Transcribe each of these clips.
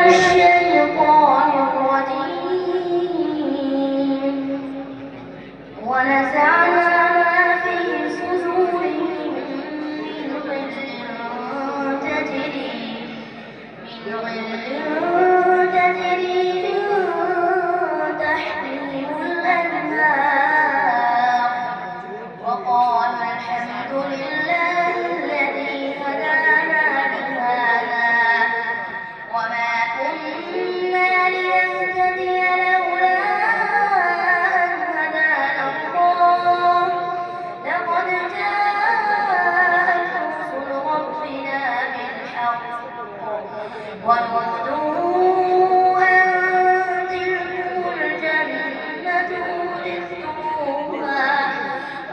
الشيطان الرجيم ونزعنا ما في صدورهم من غل تجري من تحتهم الأنهار وقالوا الحمد لله الذي هدانا لهذا وما كنا لنهتدي لولا أن هدانا الله لقد جاءت رسل ربنا بالحق ونودوا أن تلكم الجنة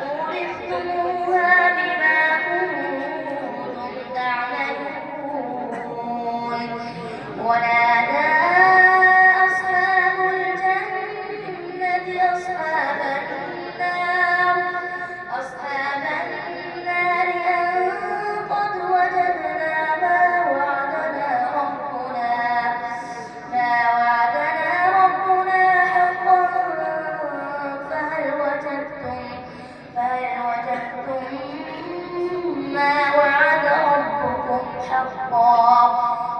أورثتموها بما كنتم تعملون ونادى أصحاب الجنة أصحاب النار أن قد وجدنا ما وعدنا ربنا حقا فهل وجدتم ما وعد ربكم حقا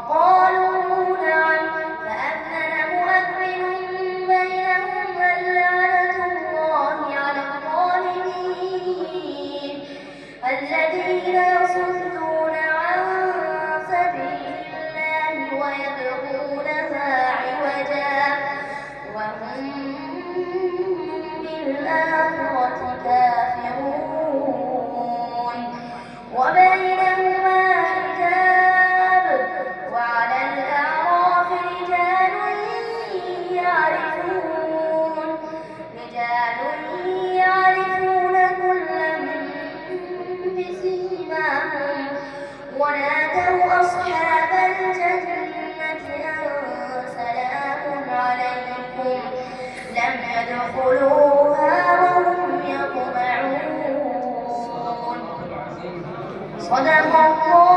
قالوا نعم فأذن مؤذن بينهم اللعنة الله على الظالمين الذين يصدون عن سبيل الله ويبغونها عوجا وهم بالآخرة كافرون وبينهما حجاب وعلى الأعراف رجال يعرفون كلا بسيماهم ونادوا أصحاب الجنة أن سلام عليكم لم يدخلوها وهم يطمعون صدق الله